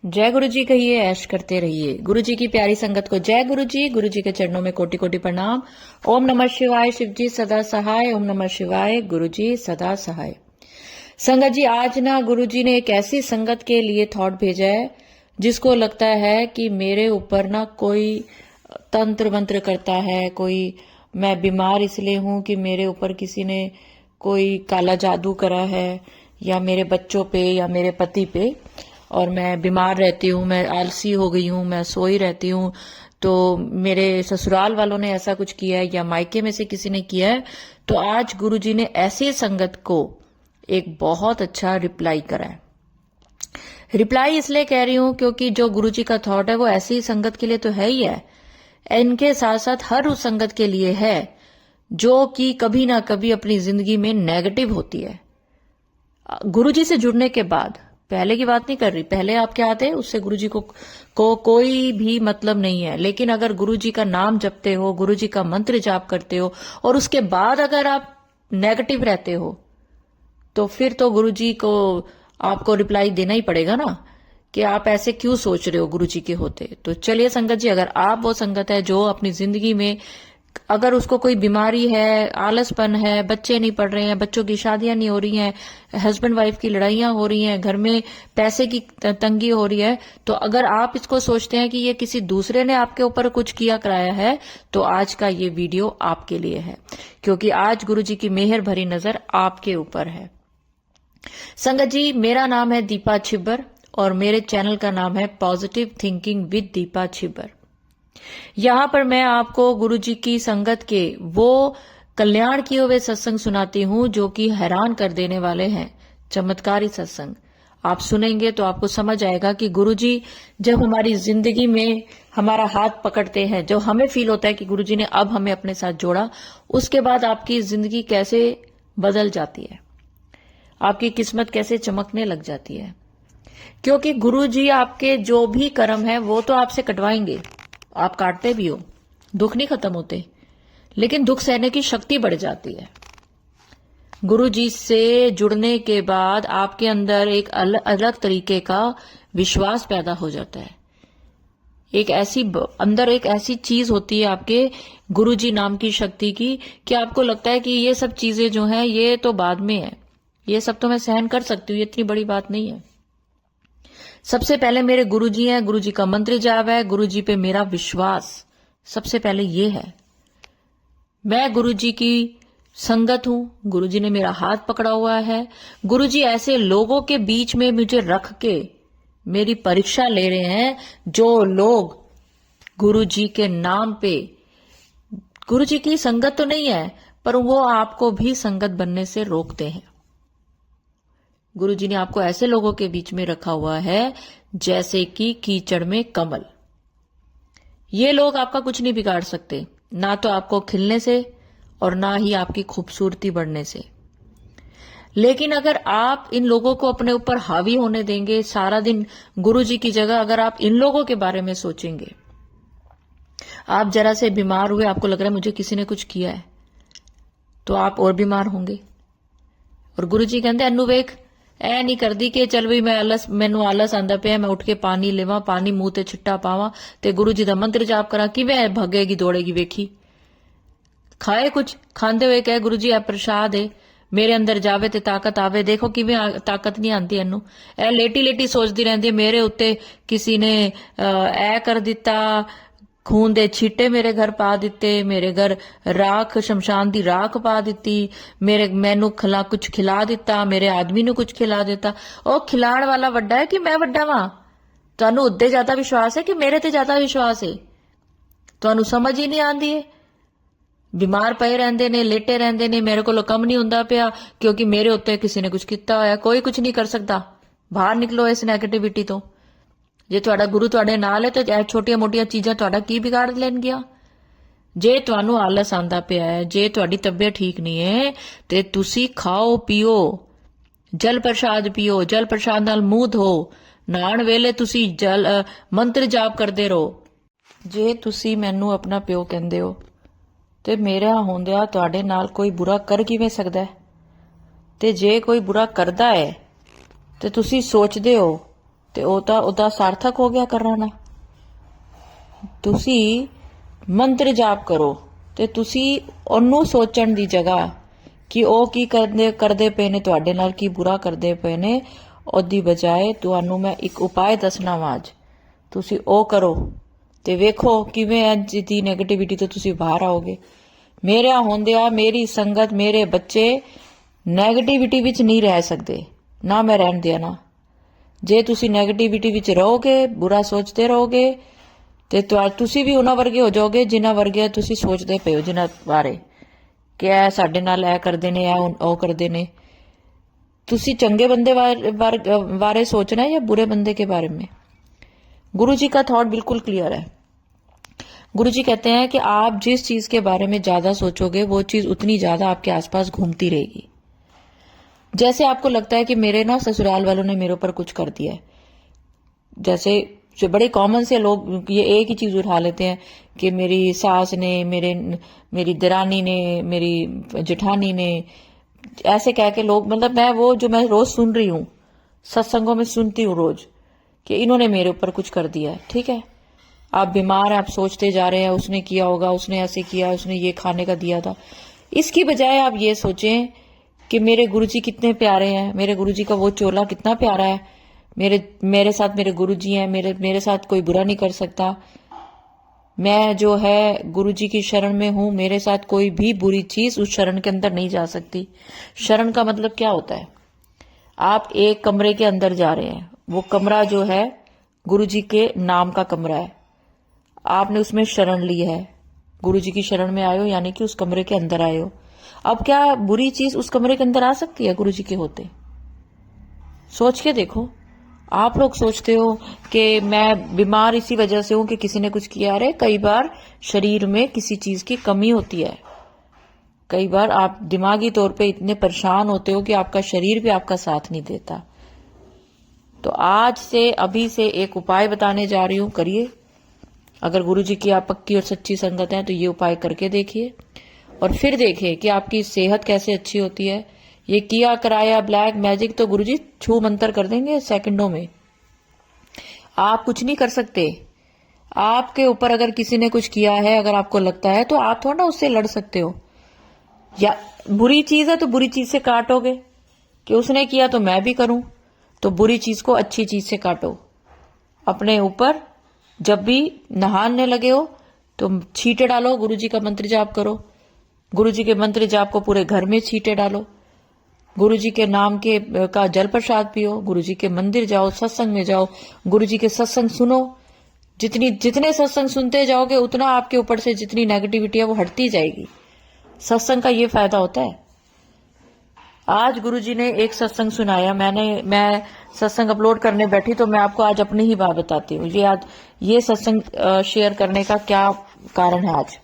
जय गुरु जी कहिए, ऐश करते रहिए। गुरु जी की प्यारी संगत को जय गुरु जी। गुरु जी के चरणों में कोटि कोटि प्रणाम। ओम नमः शिवाय। शिव जी सदा सहाय। ओम नमः शिवाय। गुरु जी सदा सहाय। संगत जी, आज ना गुरु जी ने एक ऐसी संगत के लिए थॉट भेजा है जिसको लगता है कि मेरे ऊपर ना कोई तंत्र मंत्र करता है, कोई मैं बीमार इसलिए हूं कि मेरे ऊपर किसी ने कोई काला जादू करा है, या मेरे बच्चों पे या मेरे पति पे, और मैं बीमार रहती हूँ, मैं आलसी हो गई हूँ, मैं सोई रहती हूँ, तो मेरे ससुराल वालों ने ऐसा कुछ किया है या मायके में से किसी ने किया है। तो आज गुरु जी ने ऐसी संगत को एक बहुत अच्छा रिप्लाई करा है। रिप्लाई इसलिए कह रही हूं क्योंकि जो गुरु जी का थॉट है वो ऐसी संगत के लिए तो है ही है, इनके साथ साथ हर उस संगत के लिए है जो कि कभी ना कभी अपनी जिंदगी में नेगेटिव होती है। गुरु जी से जुड़ने के बाद, पहले की बात नहीं कर रही, पहले आप क्या आते उससे गुरु जी को कोई भी मतलब नहीं है, लेकिन अगर गुरु जी का नाम जपते हो, गुरु जी का मंत्र जाप करते हो और उसके बाद अगर आप नेगेटिव रहते हो तो फिर तो गुरु जी को आपको रिप्लाई देना ही पड़ेगा ना कि आप ऐसे क्यों सोच रहे हो गुरु जी के होते। तो चलिए संगत जी, अगर आप वो संगत है जो अपनी जिंदगी में अगर उसको कोई बीमारी है, आलसपन है, बच्चे नहीं पढ़ रहे हैं, बच्चों की शादियां नहीं हो रही हैं, हस्बैंड वाइफ की लड़ाइयां हो रही हैं, घर में पैसे की तंगी हो रही है, तो अगर आप इसको सोचते हैं कि ये किसी दूसरे ने आपके ऊपर कुछ किया कराया है, तो आज का ये वीडियो आपके लिए है, क्योंकि आज गुरु जी की मेहर भरी नजर आपके ऊपर है। संगत जी, मेरा नाम है दीपा छिब्बर और मेरे चैनल का नाम है positive thinking with Deepa Chhibber. यहां पर मैं आपको गुरु जी की संगत के वो कल्याण किए हुए सत्संग सुनाती हूं जो कि हैरान कर देने वाले हैं, चमत्कारी सत्संग। आप सुनेंगे तो आपको समझ आएगा कि गुरु जी जब हमारी जिंदगी में हमारा हाथ पकड़ते हैं, जो हमें फील होता है कि गुरु जी ने अब हमें अपने साथ जोड़ा, उसके बाद आपकी जिंदगी कैसे बदल जाती है, आपकी किस्मत कैसे चमकने लग जाती है। क्योंकि गुरु जी आपके जो भी कर्म है वो तो आपसे कटवाएंगे, आप काटते भी हो, दुख नहीं खत्म होते, लेकिन दुख सहने की शक्ति बढ़ जाती है। गुरु जी से जुड़ने के बाद आपके अंदर एक अलग तरीके का विश्वास पैदा हो जाता है। अंदर एक ऐसी चीज होती है आपके गुरु जी नाम की शक्ति की कि आपको लगता है कि ये सब चीजें जो हैं ये तो बाद में है, ये सब तो मैं सहन कर सकती हूँ, ये इतनी बड़ी बात नहीं है। सबसे पहले मेरे गुरु जी हैं, गुरु जी का मंत्र जाप है, गुरु जी पे मेरा विश्वास सबसे पहले ये है। मैं गुरु जी की संगत हूं, गुरु जी ने मेरा हाथ पकड़ा हुआ है। गुरु जी ऐसे लोगों के बीच में मुझे रख के मेरी परीक्षा ले रहे हैं जो लोग गुरु जी के नाम पे, गुरु जी की संगत तो नहीं है पर वो आपको भी संगत बनने से रोकते हैं। गुरु जी ने आपको ऐसे लोगों के बीच में रखा हुआ है जैसे कि कीचड़ में कमल। ये लोग आपका कुछ नहीं बिगाड़ सकते, ना तो आपको खिलने से और ना ही आपकी खूबसूरती बढ़ने से। लेकिन अगर आप इन लोगों को अपने ऊपर हावी होने देंगे, सारा दिन गुरु जी की जगह अगर आप इन लोगों के बारे में सोचेंगे, आप जरा से बीमार हुए, आपको लग रहा है मुझे किसी ने कुछ किया है, तो आप और बीमार होंगे। और गुरु जी कहते अनु वेख ऐ नहीं करदी कि चल भी मैनू आलस आंदा पिया, मैं उठ के पानी लेवा, पानी मूंह ते छिट्टा पावा ते गुरु जी दा मंत्र जाप करा, किवें भगेगी दौड़ेगी वेखी। खाए कुछ, खांदे हुए कहे गुरु जी आ प्रसाद है, मेरे अंदर जावे ते ताकत आवे। देखो किवें ताकत नहीं आंदी इनू, ऐ लेटी लेटी सोचदी रहंदी है मेरे उत्ते किसी ने ऐ कर दिता, खून दे छीटे मेरे घर पा दिते, मेरे घर राख शमशान दी राख पा दिती, मैनू कुछ खिला दिता, मेरे आदमी नू कुछ खिला दिता। ओ खिलाण वाला वड्डा है कि मैं वड्डा वां? तुहानू उद्दे ज्यादा विश्वास है कि मेरे ते ज्यादा विश्वास है? तुहानू समझ ही नहीं आंदी है। बीमार पे रहंदे ने, लेटे रहंदे ने, मेरे कोलों कम नहीं हुंदा पिया क्योंकि मेरे उत्ते किसी ने कुछ किया होया। कोई कुछ नहीं कर सकता, बाहर निकलो इस नेगेटिविटी तो। जे तुहाडा गुरु तुहाडे नाल है तो छोटिया मोटिया चीजां तुहाडा की बिगाड़ लेणगियां। जे तुहानू आलस आंदा पिया है, जे तुहाडी तबीयत ठीक नहीं है, ते तुसी खाओ पियो, जल प्रसाद पियो, जल प्रसाद नाल मूंह धो, नहाण वेले तुसी मंत्र जाप करदे रहो। जे तुसी मैनू अपना प्यो कहंदे हो ते मेरा होंदिया तुहाडे नाल कोई बुरा कर किवें सकदा है? ते जे कोई बुरा करदा है ते तुसी सोचदे हो ਤੇ ਉਹਦਾ ਸਾਰਥਕ ਹੋ ਗਿਆ ਕਰਾਣਾ। ਤੁਸੀਂ ਮੰਤਰ ਜਾਪ ਕਰੋ ਤੇ ਤੁਸੀਂ ਉਹਨੂੰ ਸੋਚਣ ਦੀ ਜਗ੍ਹਾ ਕਿ ਉਹ ਕੀ ਕਰਦੇ ਪਏ ਨੇ, ਤੁਹਾਡੇ ਨਾਲ ਕੀ ਬੁਰਾ ਕਰਦੇ ਪਏ ਨੇ, ਉਹਦੀ ਬਜਾਏ ਤੁਹਾਨੂੰ ਮੈਂ ਇੱਕ ਉਪਾਅ ਦੱਸਣਾ ਵਾ ਅੱਜ, ਤੁਸੀਂ ਉਹ ਕਰੋ ਤੇ ਵੇਖੋ ਕਿਵੇਂ ਅੱਜ ਦੀ ਨੈਗੇਟਿਵਿਟੀ ਤੋਂ ਤੁਸੀਂ ਬਾਹਰ ਆਓਗੇ। ਮੇਰੇ ਹੁੰਦਿਆਂ ਮੇਰੀ ਸੰਗਤ, ਮੇਰੇ ਬੱਚੇ ਨੈਗੇਟਿਵਿਟੀ ਵਿੱਚ ਨਹੀਂ ਰਹਿ ਸਕਦੇ, ਨਾ ਮੈਂ ਰਹਿਣ ਦੇਣਾ। ਜੇ ਤੁਸੀਂ ਨੈਗੇਟਿਵਿਟੀ ਵਿੱਚ ਰਹੋਗੇ, ਬੁਰਾ ਸੋਚਦੇ ਰਹੋਗੇ ਤੇ ਤੁਸੀਂ ਵੀ ਉਹਨਾਂ ਵਰਗੇ ਹੋ ਜਾਓਗੇ ਜਿਨ੍ਹਾਂ ਵਰਗੇ ਤੁਸੀਂ ਸੋਚਦੇ ਪਏ ਹੋ, ਜਿਨ੍ਹਾਂ ਬਾਰੇ ਕਿ ਇਹ ਸਾਡੇ ਨਾਲ ਇਹ ਕਰਦੇ ਨੇ, ਇਹ ਉਹ ਕਰਦੇ ਨੇ। ਤੁਸੀਂ ਚੰਗੇ बंदे बारे सोचना है या बुरे बंदे के बारे में? गुरु जी का थॉट बिल्कुल क्लियर है। गुरु जी कहते हैं कि आप जिस चीज के बारे में ज्यादा सोचोगे वो चीज उतनी ज्यादा आपके आसपास घूमती रहेगी। जैसे आपको लगता है कि मेरे ना ससुराल वालों ने मेरे ऊपर कुछ कर दिया है, जैसे जो बड़े कॉमन से लोग ये एक ही चीज उठा लेते हैं कि मेरी सास ने, मेरी दरानी ने, मेरी जेठानी ने, ऐसे कह के लोग, मतलब मैं रोज सुन रही हूँ, सत्संगों में सुनती हूँ रोज कि इन्होंने मेरे ऊपर कुछ कर दिया है। ठीक है, आप बीमार हैं, आप सोचते जा रहे हैं उसने किया होगा, उसने ऐसे किया, उसने ये खाने का दिया था। इसकी बजाय आप ये सोचें कि मेरे गुरुजी कितने प्यारे हैं, मेरे गुरुजी का वो चोला कितना प्यारा है, मेरे साथ मेरे गुरुजी हैं, मेरे साथ कोई बुरा नहीं कर सकता। मैं जो है गुरुजी की शरण में हूं, मेरे साथ कोई भी बुरी चीज उस शरण के अंदर नहीं जा सकती। शरण का मतलब क्या होता है? आप एक कमरे के अंदर जा रहे हैं, वो कमरा जो है गुरुजी के नाम का कमरा है, आपने उसमें शरण ली है, गुरुजी की शरण में आए हो, यानी कि उस कमरे के अंदर आए हो। अब क्या बुरी चीज उस कमरे के अंदर आ सकती है गुरुजी के होते? सोच के देखो। आप लोग सोचते हो कि मैं बीमार इसी वजह से हूं कि किसी ने कुछ किया। अरे कई बार शरीर में किसी चीज की कमी होती है, कई बार आप दिमागी तौर पे इतने परेशान होते हो कि आपका शरीर भी आपका साथ नहीं देता। तो आज से, अभी से एक उपाय बताने जा रही हूं, करिए। अगर गुरुजी की आप पक्की और सच्ची संगत है तो ये उपाय करके देखिए और फिर देखिए कि आपकी सेहत कैसे अच्छी होती है। ये किया कराया ब्लैक मैजिक तो गुरुजी छू मंतर कर देंगे सेकंडों में। आप कुछ नहीं कर सकते। आपके ऊपर अगर किसी ने कुछ किया है, अगर आपको लगता है, तो आप थोड़ा ना उससे लड़ सकते हो। या बुरी चीज है तो बुरी चीज से काटोगे कि उसने किया तो मैं भी करूं, तो बुरी चीज को अच्छी चीज से काटो। अपने ऊपर जब भी नहाने लगे हो तो छींटे डालो, गुरुजी का मंत्र जाप करो, गुरुजी के मंत्र जाप को पूरे घर में छींटे डालो, गुरुजी के नाम के का जल प्रसाद पियो, गुरुजी के मंदिर जाओ, सत्संग में जाओ, गुरुजी के सत्संग सुनो। जितने सत्संग सुनते जाओगे उतना आपके ऊपर से जितनी नेगेटिविटी है वो हटती जाएगी। सत्संग का ये फायदा होता है। आज गुरुजी ने एक सत्संग सुनाया, मैं सत्संग अपलोड करने बैठी तो मैं आपको आज अपनी ही बात बताती हूँ। ये सत्संग शेयर करने का क्या कारण है आज।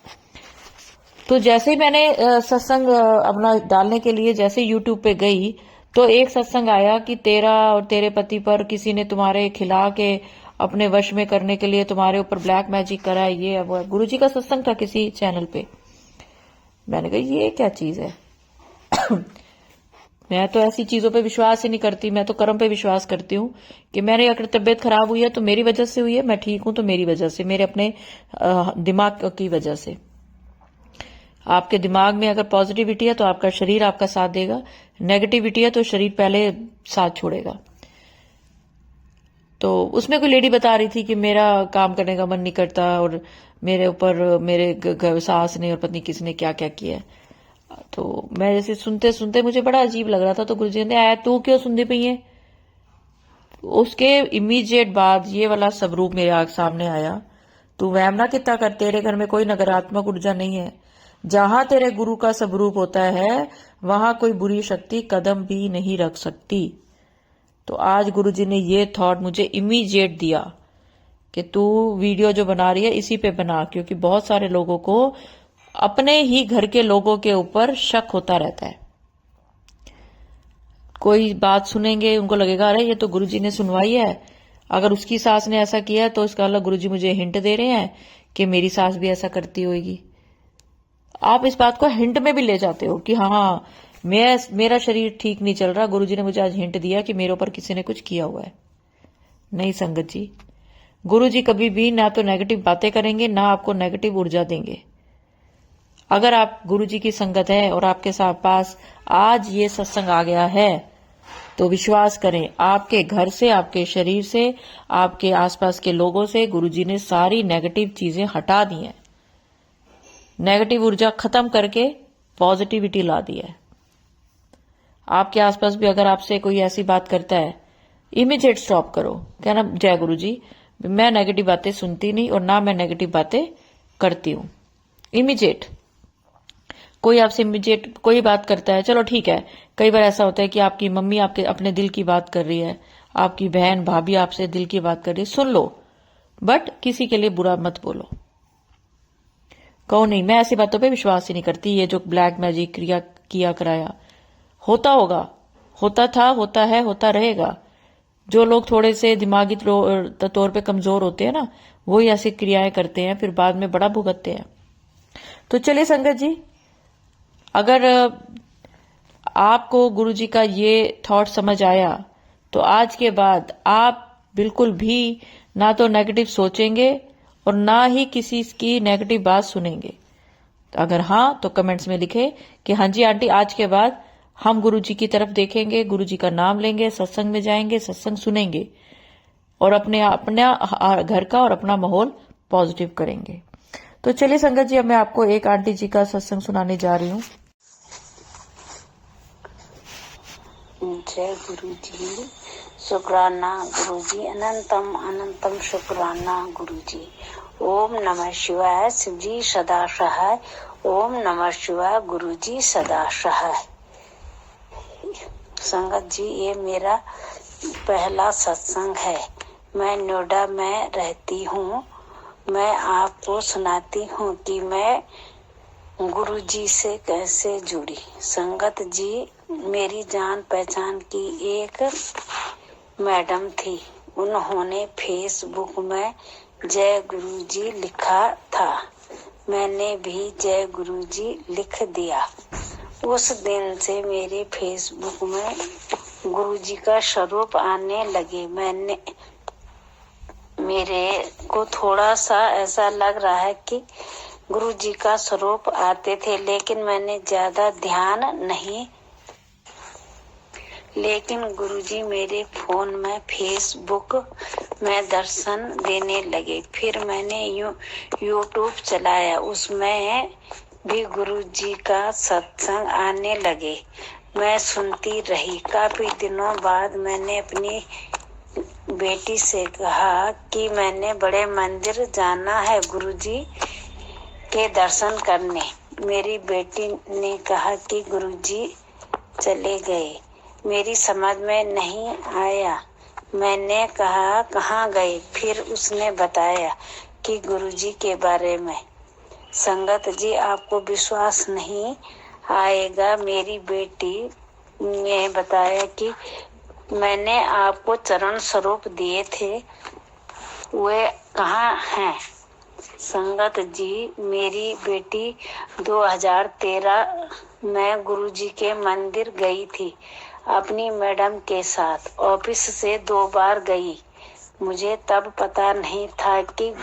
तो जैसे ही मैंने सत्संग अपना डालने के लिए जैसे यूट्यूब पे गई तो एक सत्संग आया कि तेरा और तेरे पति पर किसी ने तुम्हारे खिला के अपने वश में करने के लिए तुम्हारे ऊपर ब्लैक मैजिक करा है, ये वो। गुरुजी का सत्संग था किसी चैनल पे। मैंने कहा ये क्या चीज है। मैं तो ऐसी चीजों पे विश्वास ही नहीं करती, मैं तो कर्म पे विश्वास करती हूँ कि मेरी अगर तबीयत खराब हुई है तो मेरी वजह से हुई है, मैं ठीक हूं तो मेरी वजह से, मेरे अपने दिमाग की वजह से। आपके दिमाग में अगर पॉजिटिविटी है तो आपका शरीर आपका साथ देगा, नेगेटिविटी है तो शरीर पहले साथ छोड़ेगा। तो उसमें कोई लेडी बता रही थी कि मेरा काम करने का मन नहीं करता और मेरे ऊपर मेरे सास ने और पत्नी किसने क्या क्या किया है। तो मैं जैसे सुनते सुनते मुझे बड़ा अजीब लग रहा था, तो गुरुजी ने आया तू क्यों सुनती पई है। उसके इमीडिएट बाद ये वाला स्वरूप मेरे सामने आया, तू वहम ना कितना कर, तेरे घर में कोई नकारात्मक ऊर्जा नहीं है। जहां तेरे गुरु का स्वरूप होता है वहां कोई बुरी शक्ति कदम भी नहीं रख सकती। तो आज गुरुजी ने ये थॉट मुझे इमीडिएट दिया कि तू वीडियो जो बना रही है इसी पे बना, क्योंकि बहुत सारे लोगों को अपने ही घर के लोगों के ऊपर शक होता रहता है। कोई बात सुनेंगे उनको लगेगा अरे ये तो गुरुजी ने सुनवाई है, अगर उसकी सास ने ऐसा किया तो इसका मतलब गुरुजी मुझे हिंट दे रहे हैं कि मेरी सास भी ऐसा करती होगी। आप इस बात को हिंट में भी ले जाते हो कि हाँ मेरा शरीर ठीक नहीं चल रहा, गुरुजी ने मुझे आज हिंट दिया कि मेरे ऊपर किसी ने कुछ किया हुआ है। नहीं संगत जी, गुरु जी कभी भी ना तो नेगेटिव बातें करेंगे, ना आपको नेगेटिव ऊर्जा देंगे। अगर आप गुरु जी की संगत है और आपके साथ पास आज ये सत्संग आ गया है, तो विश्वास करें, आपके घर से, आपके शरीर से, आपके आसपास के लोगों से गुरु जी ने सारी नेगेटिव चीजें हटा दी हैं। नेगेटिव ऊर्जा खत्म करके पॉजिटिविटी ला दी है। आपके आसपास भी अगर आपसे कोई ऐसी बात करता है, इमीडिएट स्टॉप करो, कहना जय गुरु जी, मैं नेगेटिव बातें सुनती नहीं और ना मैं नेगेटिव बातें करती हूं। इमीडिएट कोई आपसे इमीडिएट कोई बात करता है, चलो ठीक है, कई बार ऐसा होता है कि आपकी मम्मी आपके अपने दिल की बात कर रही है, आपकी बहन भाभी आपसे दिल की बात कर रही है, सुन लो, बट किसी के लिए बुरा मत बोलो। कहो नहीं, मैं ऐसी बातों पे विश्वास ही नहीं करती, ये जो ब्लैक मैजिक किया कराया होता होगा, होता था, होता है, होता रहेगा। जो लोग थोड़े से दिमागी तौर पे कमजोर होते हैं ना, वही ऐसी क्रियाएं करते हैं, फिर बाद में बड़ा भुगतते हैं। तो चलिए संगत जी, अगर आपको गुरु जी का ये थॉट समझ आया, तो आज के बाद आप बिल्कुल भी ना तो नेगेटिव सोचेंगे और ना ही किसी की नेगेटिव बात सुनेंगे। अगर हाँ, तो कमेंट्स में लिखे कि हाँ जी आंटी, आज के बाद हम गुरु जी की तरफ देखेंगे, गुरु जी का नाम लेंगे, सत्संग में जाएंगे, सत्संग सुनेंगे और अपना घर का और अपना माहौल पॉजिटिव करेंगे। तो चलिए संगत जी, अब मैं आपको एक आंटी जी का सत्संग सुनाने जा रही हूँ। जय गुरु जी, शुक्राना गुरु जी, अनंतम अनंतम शुक्राना गुरु जी। ओम नमः शिवाय, शिव जी सदा सहाय। ओम नमः शिवाय, गुरु जी सदा सहाय। संगत जी, ये मेरा पहला सत्संग है। मैं नोएडा में रहती हूँ। मैं आपको सुनाती हूँ कि मैं गुरु जी से कैसे जुड़ी। संगत जी, मेरी जान पहचान की एक मैडम थी। उन्होंने फेसबुक में जय गुरु जी लिखा था। मैंने भी जय गुरु जी लिख दिया। उस दिन से मेरे फेसबुक में गुरु जी का स्वरूप आने लगे। मेरे को थोड़ा सा ऐसा लग रहा है कि गुरु जी का स्वरूप आते थे, लेकिन मैंने ज्यादा ध्यान नहीं। लेकिन गुरुजी मेरे फोन में फेसबुक में दर्शन देने लगे। फिर मैंने यूट्यूब चलाया, उसमें भी गुरुजी का सत्संग आने लगे। मैं सुनती रही। काफी दिनों बाद मैंने अपनी बेटी से कहा कि मैंने बड़े मंदिर जाना है गुरुजी के दर्शन करने। मेरी बेटी ने कहा कि गुरुजी चले गए। मेरी समझ में नहीं आया। मैंने कहा कहाँ गए? फिर उसने बताया कि गुरुजी के बारे में। संगत जी, आपको विश्वास नहीं आएगा, मेरी बेटी ने बताया कि मैंने आपको चरण स्वरूप दिए थे, वे कहाँ हैं? संगत जी, मेरी बेटी 2013 में गुरुजी के मंदिर गई थी अपनी मैडम के साथ। ऑफिस से 2 बार गई। मुझे तब पता नहीं था कि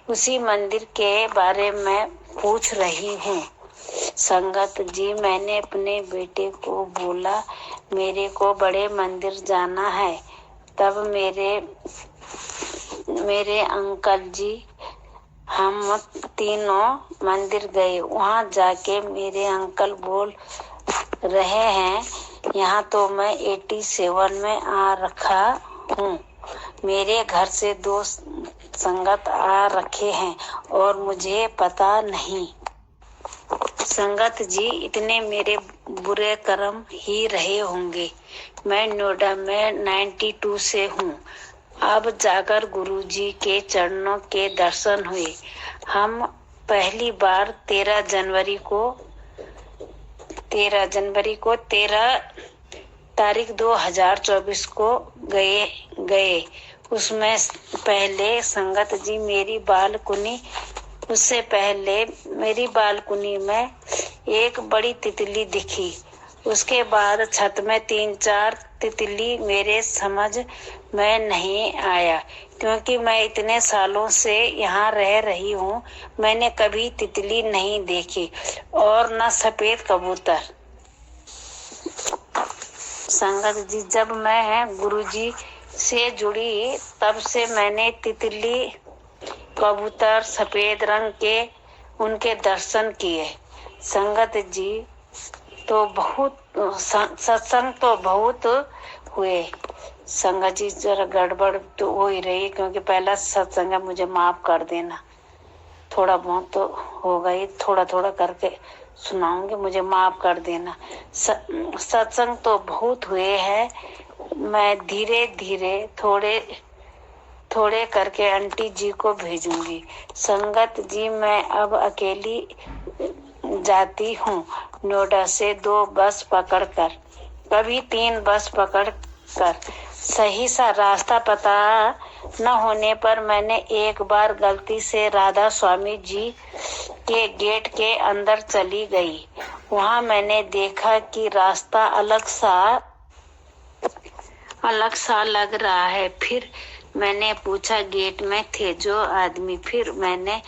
उसी मंदिर के बारे में पूछ रही हूँ। संगत जी, मैंने अपने बेटे को बोला मेरे को बड़े मंदिर जाना है। तब मेरे अंकल जी हम तीनों मंदिर गए। वहाँ जाके मेरे अंकल बोल रहे हैं, यहाँ तो मैं 87 में आ रखा हूँ। मेरे घर से 2 संगत आ रखे हैं और मुझे पता नहीं। संगत जी, इतने मेरे बुरे कर्म ही रहे होंगे। मैं नोएडा में 92 से हूँ। अब जाकर गुरुजी के चरणों के दर्शन हुए। हम पहली बार 13 जनवरी को 13 तारीख 2024 को गए। उसमें पहले संगत जी उससे पहले मेरी बालकुनी में एक बड़ी तितली दिखी। उसके बाद छत में 3-4 तितली मेरे समझ मैं नहीं आया, क्योंकि मैं इतने सालों से यहाँ रह रही हूँ, मैंने कभी तितली नहीं देखी और न सफेद कबूतर। संगत जी, जब मैं गुरुजी से जुड़ी तब से मैंने तितली, कबूतर, सफेद रंग के उनके दर्शन किए। संगत जी, तो बहुत सत्संग तो बहुत हुए। संगत जी, जरा गड़बड़ तो हो ही रही, क्योंकि पहला सत्संग है, मुझे माफ कर देना। थोड़ा बहुत तो होगा ही, थोड़ा थोड़ा करके सुनाऊंगी, मुझे माफ कर देना। सत्संग तो बहुत हुए हैं। मैं धीरे धीरे थोड़े थोड़े करके आंटी जी को भेजूंगी। संगत जी, मैं अब अकेली जाती हूँ, नोएडा से 2 बस पकड़कर, कभी 3 बस पकड़कर। सही सा रास्ता पता न होने पर मैंने एक बार गलती से राधा स्वामी जी के गेट के अंदर चली गई। वहाँ मैंने देखा कि रास्ता अलग सा लग रहा है। फिर मैंने पूछा, गेट में थे जो आदमी। फिर मैंने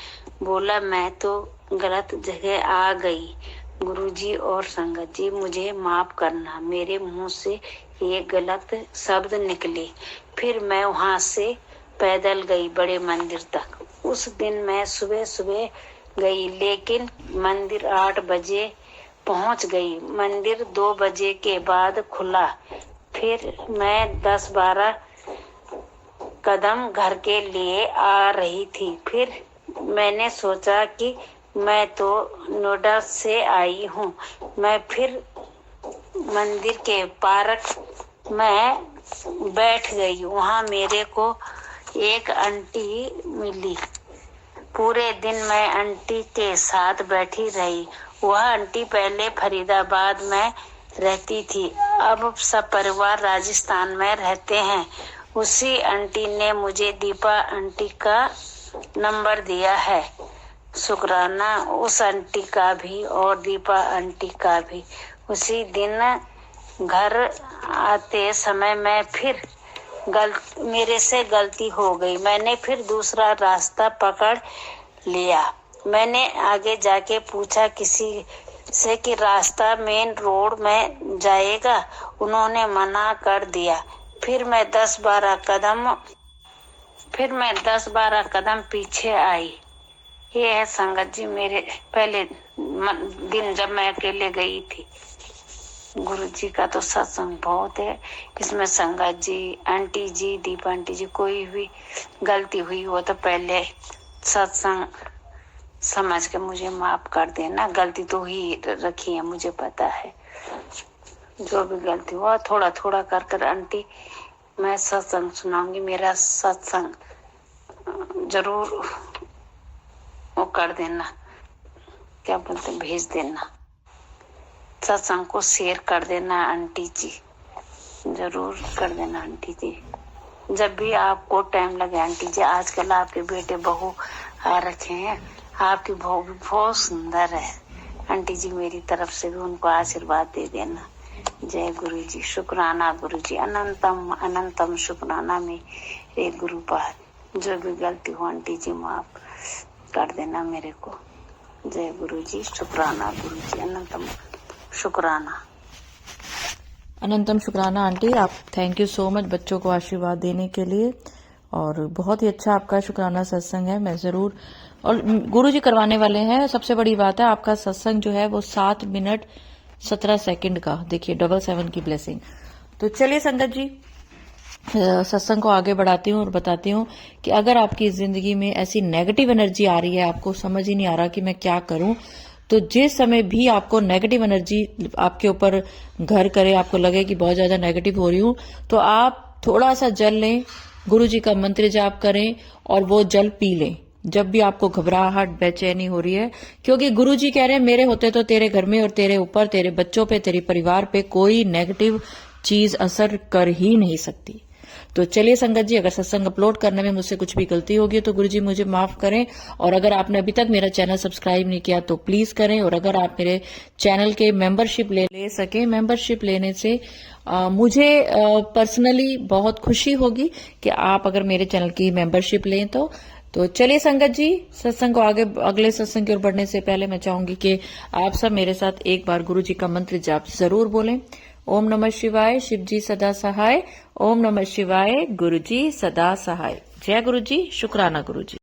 बोला, मैं तो गलत जगह आ गई। गुरुजी और संगत जी, मुझे माफ करना, मेरे मुंह से ये गलत शब्द निकले। फिर मैं वहां से पैदल गई बड़े मंदिर तक। उस दिन मैं सुबह सुबह गई, लेकिन मंदिर 8 बजे पहुंच गई। मंदिर 2 बजे के बाद खुला। फिर मैं 10-12 कदम घर के लिए आ रही थी। फिर मैंने सोचा कि मैं तो नोएडा से आई हूँ। मैं फिर मंदिर के पार्क में बैठ गई। वहाँ मेरे को एक आंटी मिली। पूरे दिन मैं आंटी के साथ बैठी रही। वह आंटी पहले फरीदाबाद में रहती थी, अब सब परिवार राजस्थान में रहते हैं। उसी आंटी ने मुझे दीपा आंटी का नंबर दिया है। शुक्राना उस आंटी का भी और दीपा आंटी का भी। उसी दिन घर आते समय मैं फिर मेरे से गलती हो गई। मैंने फिर दूसरा रास्ता पकड़ लिया। मैंने आगे जाके पूछा किसी से कि रास्ता मेन रोड में जाएगा। उन्होंने मना कर दिया। फिर मैं 10-12 कदम पीछे आई। ये है संगत जी मेरे पहले दिन जब मैं अकेले गई थी। गुरु जी का तो सत्संग बहुत है। इसमें संगत जी, आंटी जी, दीपा आंटी जी, कोई भी गलती हुई हो तो पहले सत्संग समझ के मुझे माफ कर देना। गलती तो ही रखी है, मुझे पता है। जो भी गलती हुआ थोड़ा थोड़ा कर कर आंटी मैं सत्संग सुनाऊंगी। मेरा सत्संग जरूर वो कर देना, क्या बोलते, भेज देना। सत्संग को शेयर कर देना आंटी जी, जरूर कर देना आंटी जी। जब भी आपको टाइम लगे आंटी जी। आजकल आपके बेटे बहू आ रखे हैं, आपकी बहू भी बहुत सुंदर है आंटी जी। मेरी तरफ से भी उनको आशीर्वाद दे देना। जय गुरु जी। शुक्राना गुरु जी, अनंतम अनंतम शुक्राना मेरे गुरुपाद। जो भी गलती हो आंटी जी माफ कर देना मेरे को। जय गुरु जी। शुक्राना गुरु जी, अनंतम शुक्राना। अनंतम शुक्राना आंटी, आप थैंक यू सो मच बच्चों को आशीर्वाद देने के लिए। और बहुत ही अच्छा आपका शुक्राना सत्संग है। मैं जरूर, और गुरुजी करवाने वाले हैं। सबसे बड़ी बात है आपका सत्संग जो है वो 7 मिनट 17 सेकंड का। देखिए 777 की ब्लेसिंग। तो चलिए संगत जी, सत्संग को आगे बढ़ाती हूँ और बताती हूँ कि अगर आपकी जिंदगी में ऐसी नेगेटिव एनर्जी आ रही है, आपको समझ ही नहीं आ रहा कि मैं क्या करूं, तो जिस समय भी आपको नेगेटिव एनर्जी आपके ऊपर घर करे, आपको लगे कि बहुत ज्यादा नेगेटिव हो रही हूं, तो आप थोड़ा सा जल लें, गुरु जी का मंत्र जाप करें और वो जल पी लें। जब भी आपको घबराहट, बेचैनी हो रही है, क्योंकि गुरु जी कह रहे हैं मेरे होते तो तेरे घर में और तेरे ऊपर, तेरे बच्चों पे, तेरे परिवार पे कोई नेगेटिव चीज असर कर ही नहीं सकती। तो चलिए संगत जी, अगर सत्संग अपलोड करने में मुझसे कुछ भी गलती होगी तो गुरु जी मुझे माफ करें। और अगर आपने अभी तक मेरा चैनल सब्सक्राइब नहीं किया तो प्लीज करें। और अगर आप मेरे चैनल के मेंबरशिप ले सके, मेंबरशिप लेने से मुझे पर्सनली बहुत खुशी होगी कि आप अगर मेरे चैनल की मेंबरशिप लें तो चलिए संगत जी, सत्संग को अगले सत्संग की ओर बढ़ने से पहले मैं चाहूंगी कि आप सब मेरे साथ एक बार गुरु जी का मंत्र जाप जरूर बोलें। ओम नमः शिवाय, शिव जी सदा सहाय। ओम नमः शिवाय, गुरु जी सदा सहाय। जय गुरु जी, शुक्राना गुरु जी।